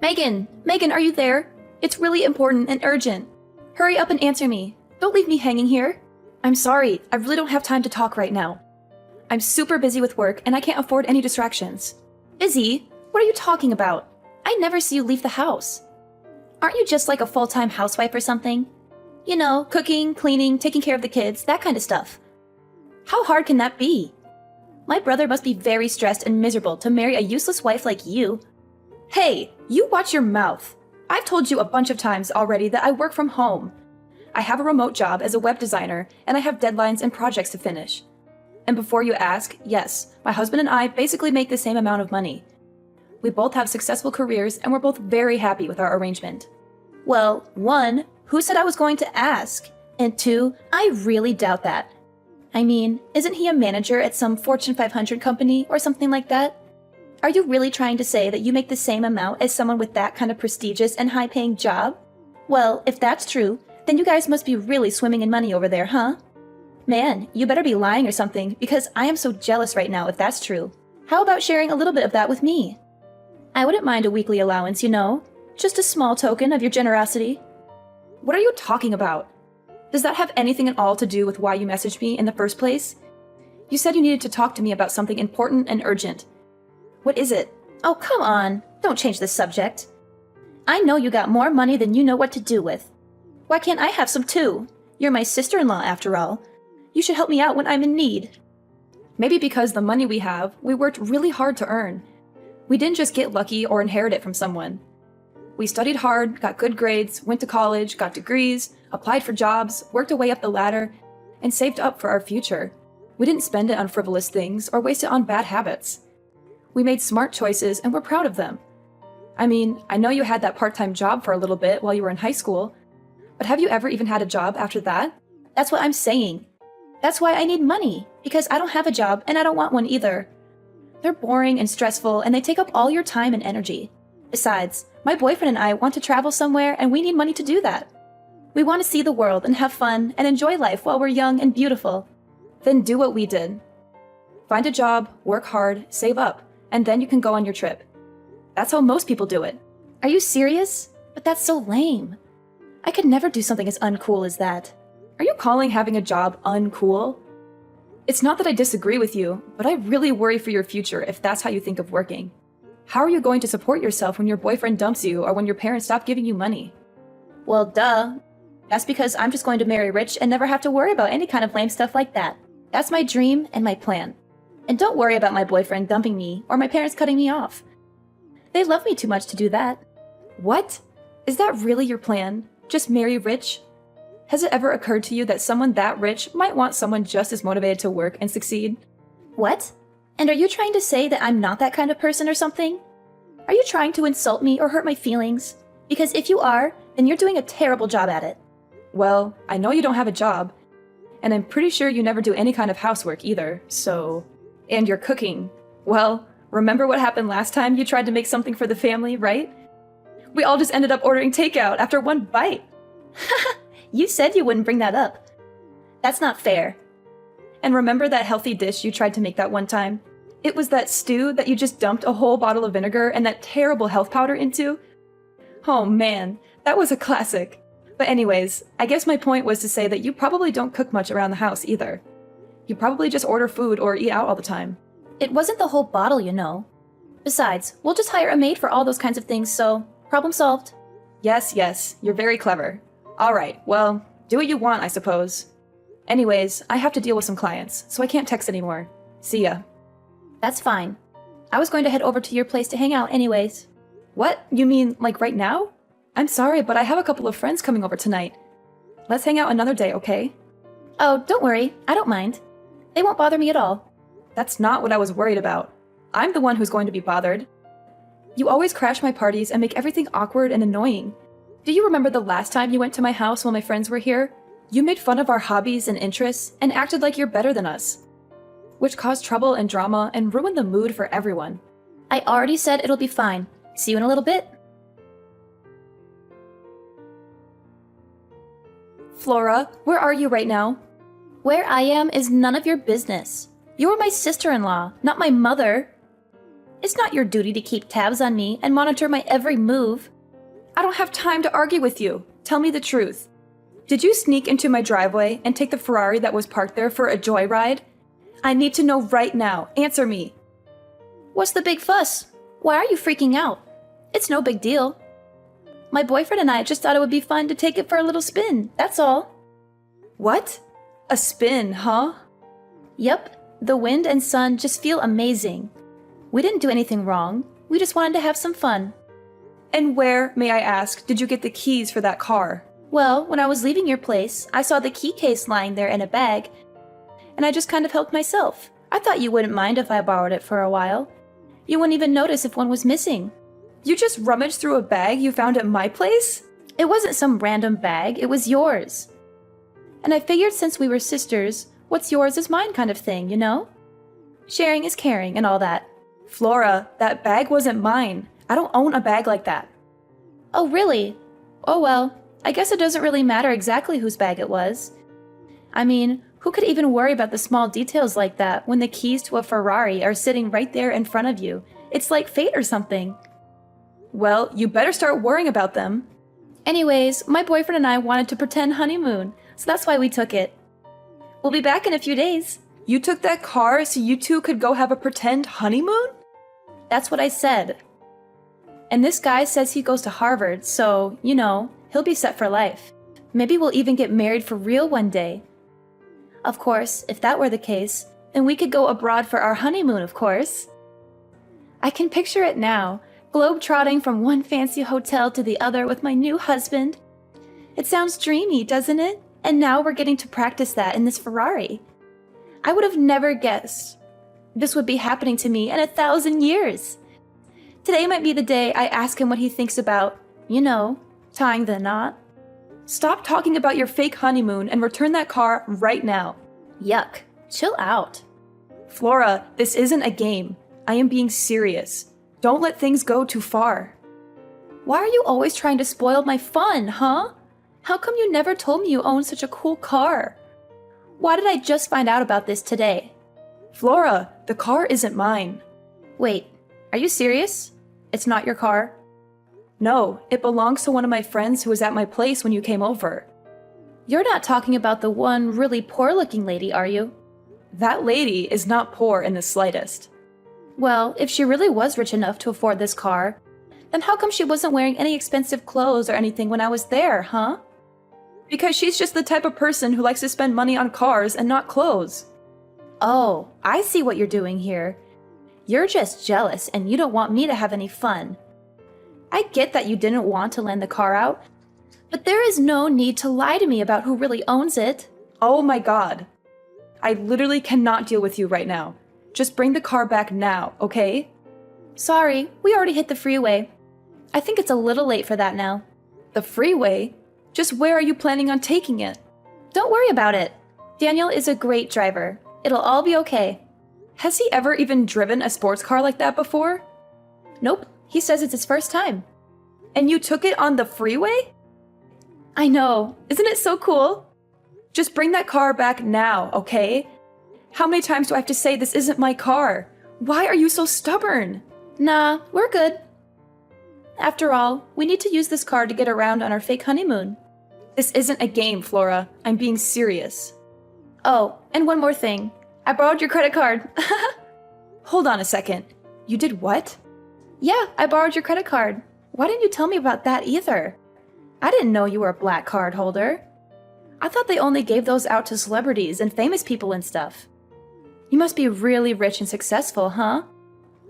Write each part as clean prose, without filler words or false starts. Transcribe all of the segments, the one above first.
Megan! Megan, are you there? It's really important and urgent. Hurry up and answer me. Don't leave me hanging here. I'm sorry, I really don't have time to talk right now. I'm super busy with work and I can't afford any distractions. Busy? What are you talking about? I never see you leave the house. Aren't you just like a full-time housewife or something? You know, cooking, cleaning, taking care of the kids, that kind of stuff. How hard can that be? My brother must be very stressed and miserable to marry a useless wife like you. Hey, you watch your mouth. I've told you a bunch of times already that I work from home. I have a remote job as a web designer, and I have deadlines and projects to finish. And before you ask, yes, my husband and I basically make the same amount of money. We both have successful careers, and we're both very happy with our arrangement. Well, 1, who said I was going to ask? And 2, I really doubt that. I mean, isn't he a manager at some Fortune 500 company or something like that? Are you really trying to say that you make the same amount as someone with that kind of prestigious and high-paying job? Well, if that's true, then you guys must be really swimming in money over there, huh? Man, you better be lying or something, because I am so jealous right now if that's true. How about sharing a little bit of that with me? I wouldn't mind a weekly allowance, you know? Just a small token of your generosity. What are you talking about? Does that have anything at all to do with why you messaged me in the first place? You said you needed to talk to me about something important and urgent. What is it? Oh, come on. Don't change the subject. I know you got more money than you know what to do with. Why can't I have some too? You're my sister-in-law after all. You should help me out when I'm in need. Maybe because the money we have, we worked really hard to earn. We didn't just get lucky or inherit it from someone. We studied hard, got good grades, went to college, got degrees, applied for jobs, worked our way up the ladder, and saved up for our future. We didn't spend it on frivolous things or waste it on bad habits. We made smart choices and we're proud of them. I mean, I know you had that part-time job for a little bit while you were in high school, but have you ever even had a job after that? That's what I'm saying. That's why I need money, because I don't have a job and I don't want one either. They're boring and stressful and they take up all your time and energy. Besides, my boyfriend and I want to travel somewhere and we need money to do that. We want to see the world and have fun and enjoy life while we're young and beautiful. Then do what we did. Find a job, work hard, save up, and then you can go on your trip. That's how most people do it. Are you serious? But that's so lame. I could never do something as uncool as that. Are you calling having a job uncool? It's not that I disagree with you, but I really worry for your future if that's how you think of working. How are you going to support yourself when your boyfriend dumps you or when your parents stop giving you money? Well, duh. That's because I'm just going to marry rich and never have to worry about any kind of lame stuff like that. That's my dream and my plan. And don't worry about my boyfriend dumping me or my parents cutting me off. They love me too much to do that. What? Is that really your plan? Just marry rich? Has it ever occurred to you that someone that rich might want someone just as motivated to work and succeed? What? And are you trying to say that I'm not that kind of person or something? Are you trying to insult me or hurt my feelings? Because if you are, then you're doing a terrible job at it. Well, I know you don't have a job, and I'm pretty sure you never do any kind of housework either, so... And you're cooking. Well, remember what happened last time you tried to make something for the family, right? We all just ended up ordering takeout after one bite. You said you wouldn't bring that up. That's not fair. And remember that healthy dish you tried to make that one time? It was that stew that you just dumped a whole bottle of vinegar and that terrible health powder into? Oh man, that was a classic. But anyways, I guess my point was to say that you probably don't cook much around the house either. You probably just order food or eat out all the time. It wasn't the whole bottle, you know. Besides, we'll just hire a maid for all those kinds of things, so problem solved. Yes, you're very clever. Alright, well, do what you want, I suppose. Anyways, I have to deal with some clients, so I can't text anymore. See ya. That's fine. I was going to head over to your place to hang out anyways. What? You mean, like right now? I'm sorry, but I have a couple of friends coming over tonight. Let's hang out another day, okay? Oh, don't worry. I don't mind. They won't bother me at all. That's not what I was worried about. I'm the one who's going to be bothered. You always crash my parties and make everything awkward and annoying. Do you remember the last time you went to my house while my friends were here? You made fun of our hobbies and interests and acted like you're better than us, which caused trouble and drama and ruined the mood for everyone. I already said it'll be fine. See you in a little bit. Flora, where are you right now? Where I am is none of your business. You are my sister-in-law, not my mother. It's not your duty to keep tabs on me and monitor my every move. I don't have time to argue with you. Tell me the truth. Did you sneak into my driveway and take the Ferrari that was parked there for a joyride? I need to know right now. Answer me. What's the big fuss? Why are you freaking out? It's no big deal. My boyfriend and I just thought it would be fun to take it for a little spin, that's all. What? A spin, huh? Yep, the wind and sun just feel amazing. We didn't do anything wrong. We just wanted to have some fun. And where, may I ask, did you get the keys for that car? Well, when I was leaving your place, I saw the key case lying there in a bag, and I just kind of helped myself. I thought you wouldn't mind if I borrowed it for a while. You wouldn't even notice if one was missing. You just rummaged through a bag you found at my place? It wasn't some random bag, it was yours. And I figured since we were sisters, what's yours is mine kind of thing, you know? Sharing is caring and all that. Flora, that bag wasn't mine. I don't own a bag like that. Oh, really? Oh well, I guess it doesn't really matter exactly whose bag it was. I mean, who could even worry about the small details like that when the keys to a Ferrari are sitting right there in front of you? It's like fate or something. Well, you better start worrying about them. Anyways, my boyfriend and I wanted to pretend honeymoon, so that's why we took it. We'll be back in a few days. You took that car so you two could go have a pretend honeymoon? That's what I said. And this guy says he goes to Harvard, so, you know, he'll be set for life. Maybe we'll even get married for real one day. Of course, if that were the case, then we could go abroad for our honeymoon, of course. I can picture it now, globe-trotting from one fancy hotel to the other with my new husband. It sounds dreamy, doesn't it? And now we're getting to practice that in this Ferrari. I would have never guessed this would be happening to me in 1,000 years. Today might be the day I ask him what he thinks about, you know, tying the knot. Stop talking about your fake honeymoon and return that car right now. Yuck. Chill out. Flora, this isn't a game. I am being serious. Don't let things go too far. Why are you always trying to spoil my fun, huh? How come you never told me you owned such a cool car? Why did I just find out about this today? Flora, the car isn't mine. Wait, are you serious? It's not your car? No, it belongs to one of my friends who was at my place when you came over. You're not talking about the one really poor-looking lady, are you? That lady is not poor in the slightest. Well, if she really was rich enough to afford this car, then how come she wasn't wearing any expensive clothes or anything when I was there, huh? Because she's just the type of person who likes to spend money on cars and not clothes. Oh, I see what you're doing here. You're just jealous and you don't want me to have any fun. I get that you didn't want to lend the car out, but there is no need to lie to me about who really owns it. Oh my god. I literally cannot deal with you right now. Just bring the car back now, okay? Sorry, we already hit the freeway. I think it's a little late for that now. The freeway? Just where are you planning on taking it? Don't worry about it. Daniel is a great driver. It'll all be okay. Has he ever even driven a sports car like that before? Nope, he says it's his first time. And you took it on the freeway? I know, isn't it so cool? Just bring that car back now, okay? How many times do I have to say this isn't my car? Why are you so stubborn? Nah, we're good. After all, we need to use this car to get around on our fake honeymoon. This isn't a game, Flora. I'm being serious. Oh, and one more thing. I borrowed your credit card. Hold on a second. You did what? Yeah, I borrowed your credit card. Why didn't you tell me about that either? I didn't know you were a black card holder. I thought they only gave those out to celebrities and famous people and stuff. You must be really rich and successful, huh?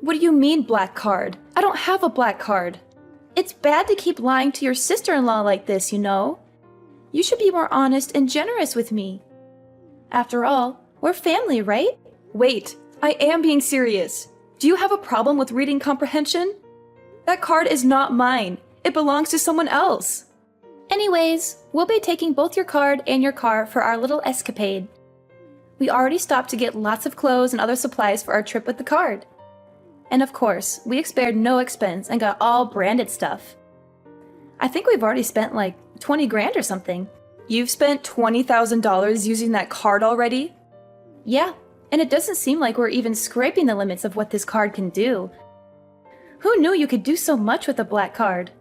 What do you mean, black card? I don't have a black card. It's bad to keep lying to your sister-in-law like this, you know? You should be more honest and generous with me. After all, we're family, right? Wait, I am being serious. Do you have a problem with reading comprehension? That card is not mine. It belongs to someone else. Anyways, we'll be taking both your card and your car for our little escapade. We already stopped to get lots of clothes and other supplies for our trip with the card. And of course, we spared no expense and got all branded stuff. I think we've already spent like 20 grand or something. You've spent $20,000 using that card already? Yeah, and it doesn't seem like we're even scraping the limits of what this card can do. Who knew you could do so much with a black card?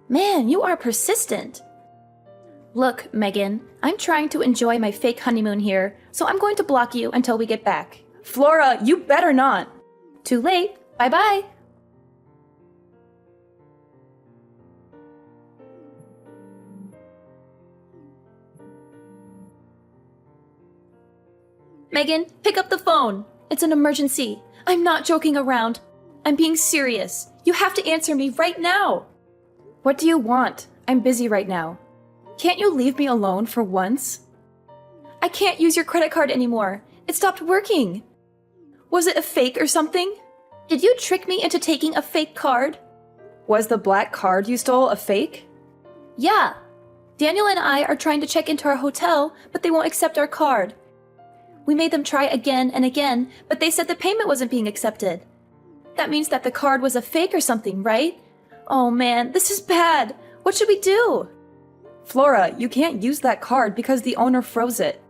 Man, you are persistent. Look, Megan, I'm trying to enjoy my fake honeymoon here, so I'm going to block you until we get back. Flora, you better not! Too late. Bye-bye. Megan, pick up the phone. It's an emergency. I'm not joking around. I'm being serious. You have to answer me right now. What do you want? I'm busy right now. Can't you leave me alone for once? I can't use your credit card anymore. It stopped working. Was it a fake or something? Did you trick me into taking a fake card? Was the black card you stole a fake? Yeah. Daniel and I are trying to check into our hotel, but they won't accept our card. We made them try again and again, but they said the payment wasn't being accepted. That means that the card was a fake or something, right? Oh man, this is bad. What should we do? Flora, you can't use that card because the owner froze it.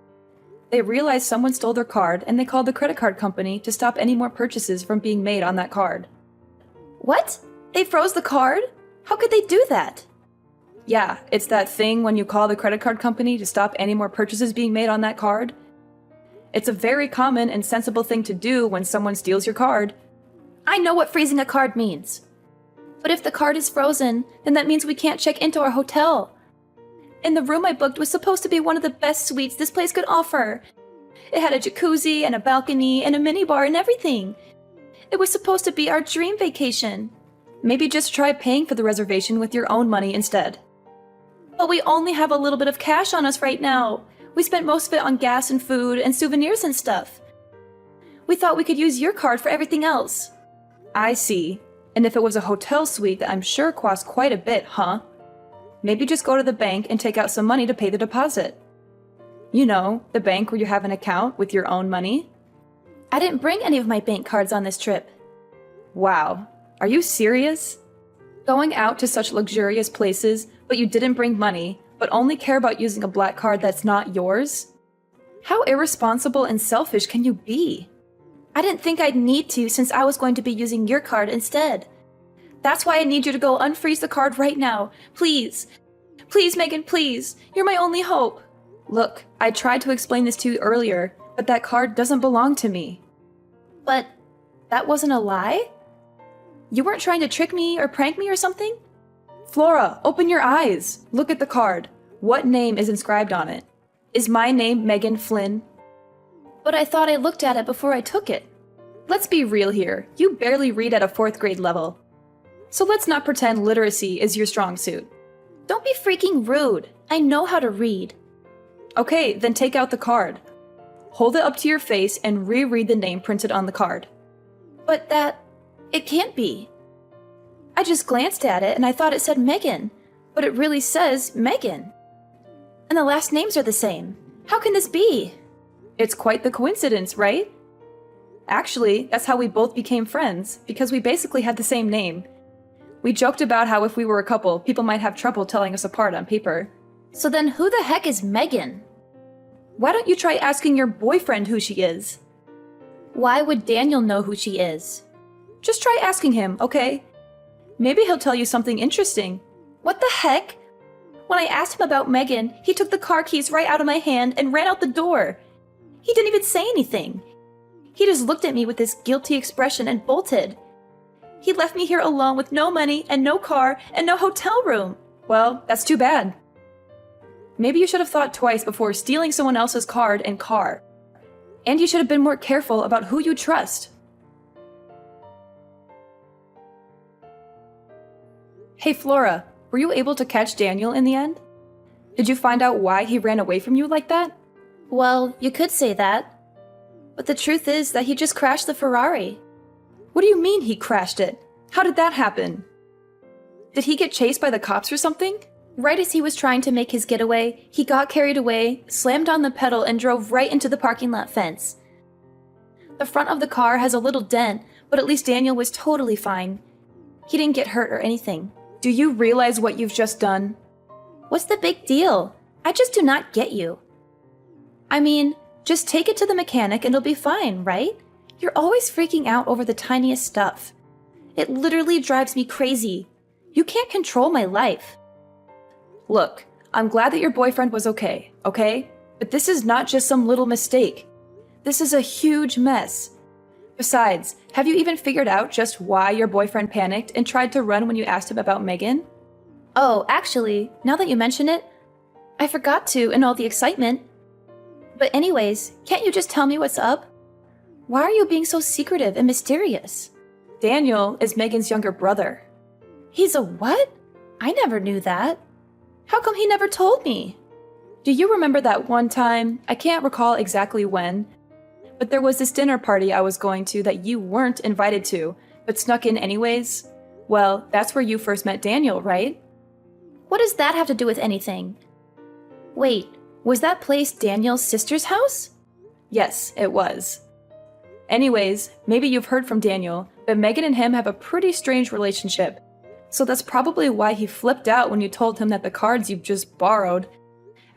They realized someone stole their card and they called the credit card company to stop any more purchases from being made on that card. What? They froze the card? How could they do that? Yeah, it's that thing when you call the credit card company to stop any more purchases being made on that card. It's a very common and sensible thing to do when someone steals your card. I know what freezing a card means. But if the card is frozen, then that means we can't check into our hotel. And the room I booked was supposed to be one of the best suites this place could offer. It had a jacuzzi and a balcony and a minibar and everything. It was supposed to be our dream vacation. Maybe just try paying for the reservation with your own money instead. But we only have a little bit of cash on us right now. We spent most of it on gas and food and souvenirs and stuff. We thought we could use your card for everything else. I see. And if it was a hotel suite that I'm sure cost quite a bit, huh? Maybe just go to the bank and take out some money to pay the deposit. You know, the bank where you have an account with your own money. I didn't bring any of my bank cards on this trip. Wow, are you serious? Going out to such luxurious places, but you didn't bring money, but only care about using a black card that's not yours? How irresponsible and selfish can you be? I didn't think I'd need to since I was going to be using your card instead. That's why I need you to go unfreeze the card right now. Please. Please, Megan, please. You're my only hope. Look, I tried to explain this to you earlier, but that card doesn't belong to me. But that wasn't a lie? You weren't trying to trick me or prank me or something? Flora, open your eyes. Look at the card. What name is inscribed on it? Is my name Megan Flynn? But I thought I looked at it before I took it. Let's be real here. You barely read at a 4th grade level. So let's not pretend literacy is your strong suit. Don't be freaking rude. I know how to read. Okay, then take out the card. Hold it up to your face and reread the name printed on the card. But it can't be. I just glanced at it and I thought it said Megan, but it really says Megan. And the last names are the same. How can this be? It's quite the coincidence, right? Actually, that's how we both became friends, because we basically had the same name. We joked about how if we were a couple, people might have trouble telling us apart on paper. So then who the heck is Megan? Why don't you try asking your boyfriend who she is? Why would Daniel know who she is? Just try asking him, okay? Maybe he'll tell you something interesting. What the heck? When I asked him about Megan, he took the car keys right out of my hand and ran out the door. He didn't even say anything. He just looked at me with this guilty expression and bolted. He left me here alone with no money and no car and no hotel room. Well, that's too bad. Maybe you should have thought twice before stealing someone else's card and car. And you should have been more careful about who you trust. Hey Flora, were you able to catch Daniel in the end? Did you find out why he ran away from you like that? Well, you could say that. But the truth is that he just crashed the Ferrari. What do you mean he crashed it? How did that happen? Did he get chased by the cops or something? Right as he was trying to make his getaway, he got carried away, slammed on the pedal, and drove right into the parking lot fence. The front of the car has a little dent, but at least Daniel was totally fine. He didn't get hurt or anything. Do you realize what you've just done? What's the big deal? I just do not get you. I mean, Just take it to the mechanic and it'll be fine, right? You're always freaking out over the tiniest stuff. It literally drives me crazy. You can't control my life. Look, I'm glad that your boyfriend was okay? But this is not just some little mistake. This is a huge mess. Besides, have you even figured out just why your boyfriend panicked and tried to run when you asked him about Megan? Oh, actually, now that you mention it, I forgot to in all the excitement. But anyways, can't you just tell me what's up? Why are you being so secretive and mysterious? Daniel is Megan's younger brother. He's a what? I never knew that. How come he never told me? Do you remember that one time, I can't recall exactly when, but there was this dinner party I was going to that you weren't invited to, but snuck in anyways? Well, that's where you first met Daniel, right? What does that have to do with anything? Wait, was that place Daniel's sister's house? Yes, it was. Anyways, maybe you've heard from Daniel, but Megan and him have a pretty strange relationship. So that's probably why he flipped out when you told him that the cards you've just borrowed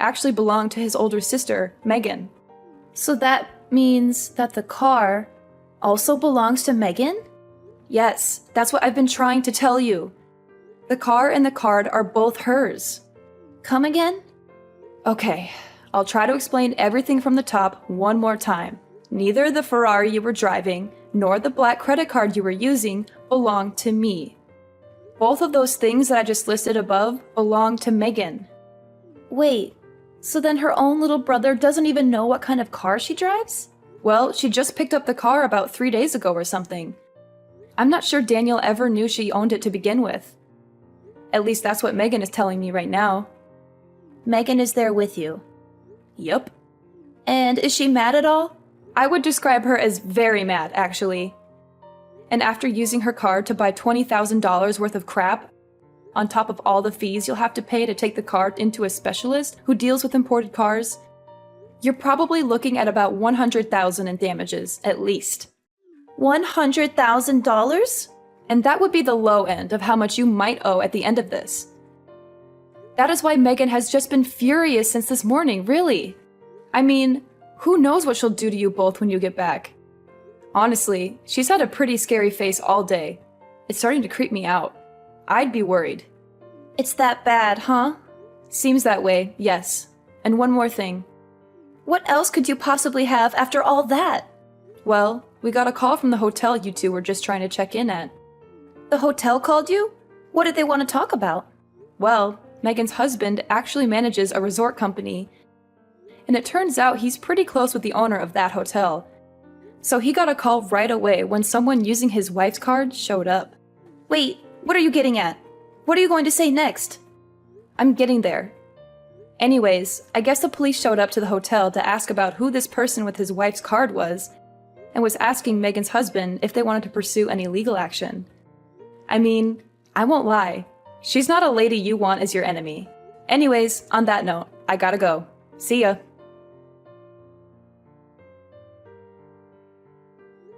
actually belonged to his older sister, Megan. So that means that the car also belongs to Megan? Yes, that's what I've been trying to tell you. The car and the card are both hers. Come again? Okay, I'll try to explain everything from the top one more time. Neither the Ferrari you were driving nor the black credit card you were using belonged to me. Both of those things that I just listed above belong to Megan. Wait, so then her own little brother doesn't even know what kind of car she drives? Well, she just picked up the car about 3 days ago or something. I'm not sure Daniel ever knew she owned it to begin with. At least that's what Megan is telling me right now. Megan is there with you? Yup. And is she mad at all? I would describe her as very mad, actually. And after using her card to buy $20,000 worth of crap, on top of all the fees you'll have to pay to take the car into a specialist who deals with imported cars, you're probably looking at about $100,000 in damages, at least. $100,000? And that would be the low end of how much you might owe at the end of this. That is why Megan has just been furious since this morning, really. I mean, who knows what she'll do to you both when you get back. Honestly, she's had a pretty scary face all day. It's starting to creep me out. I'd be worried. It's that bad, huh? Seems that way, yes. And one more thing. What else could you possibly have after all that? Well, we got a call from the hotel you two were just trying to check in at. The hotel called you? What did they want to talk about? Well, Megan's husband actually manages a resort company, and it turns out he's pretty close with the owner of that hotel. So he got a call right away when someone using his wife's card showed up. Wait, what are you getting at? What are you going to say next? I'm getting there. Anyways, I guess the police showed up to the hotel to ask about who this person with his wife's card was, and was asking Megan's husband if they wanted to pursue any legal action. I mean, I won't lie. She's not a lady you want as your enemy. Anyways, on that note, I gotta go. See ya.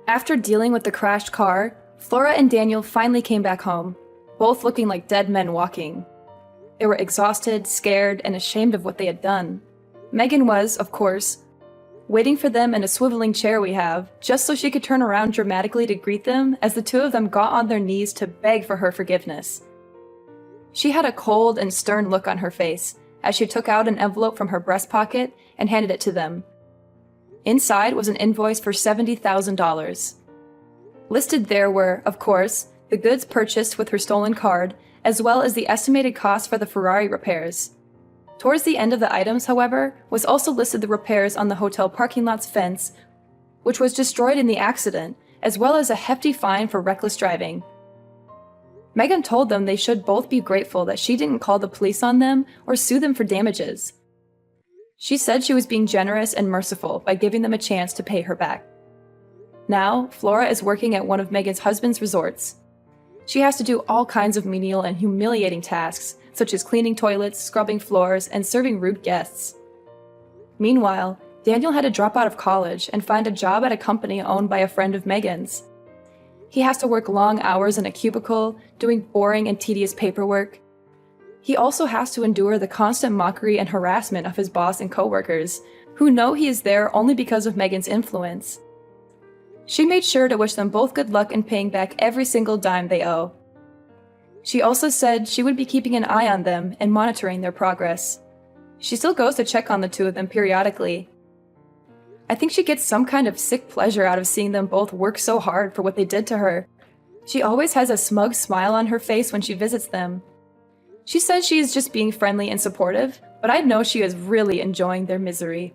After dealing with the crashed car, Flora and Daniel finally came back home, both looking like dead men walking. They were exhausted, scared, and ashamed of what they had done. Megan was, of course, waiting for them in a swiveling chair we have, just so she could turn around dramatically to greet them as the two of them got on their knees to beg for her forgiveness. She had a cold and stern look on her face as she took out an envelope from her breast pocket and handed it to them. Inside was an invoice for $70,000. Listed there were, of course, the goods purchased with her stolen card, as well as the estimated cost for the Ferrari repairs. Towards the end of the items, however, was also listed the repairs on the hotel parking lot's fence, which was destroyed in the accident, as well as a hefty fine for reckless driving. Megan told them they should both be grateful that she didn't call the police on them or sue them for damages. She said she was being generous and merciful by giving them a chance to pay her back. Now, Flora is working at one of Megan's husband's resorts. She has to do all kinds of menial and humiliating tasks, such as cleaning toilets, scrubbing floors, and serving rude guests. Meanwhile, Daniel had to drop out of college and find a job at a company owned by a friend of Megan's. He has to work long hours in a cubicle, doing boring and tedious paperwork. He also has to endure the constant mockery and harassment of his boss and coworkers, who know he is there only because of Megan's influence. She made sure to wish them both good luck in paying back every single dime they owe. She also said she would be keeping an eye on them and monitoring their progress. She still goes to check on the two of them periodically. I think she gets some kind of sick pleasure out of seeing them both work so hard for what they did to her. She always has a smug smile on her face when she visits them. She says she is just being friendly and supportive, but I know she is really enjoying their misery.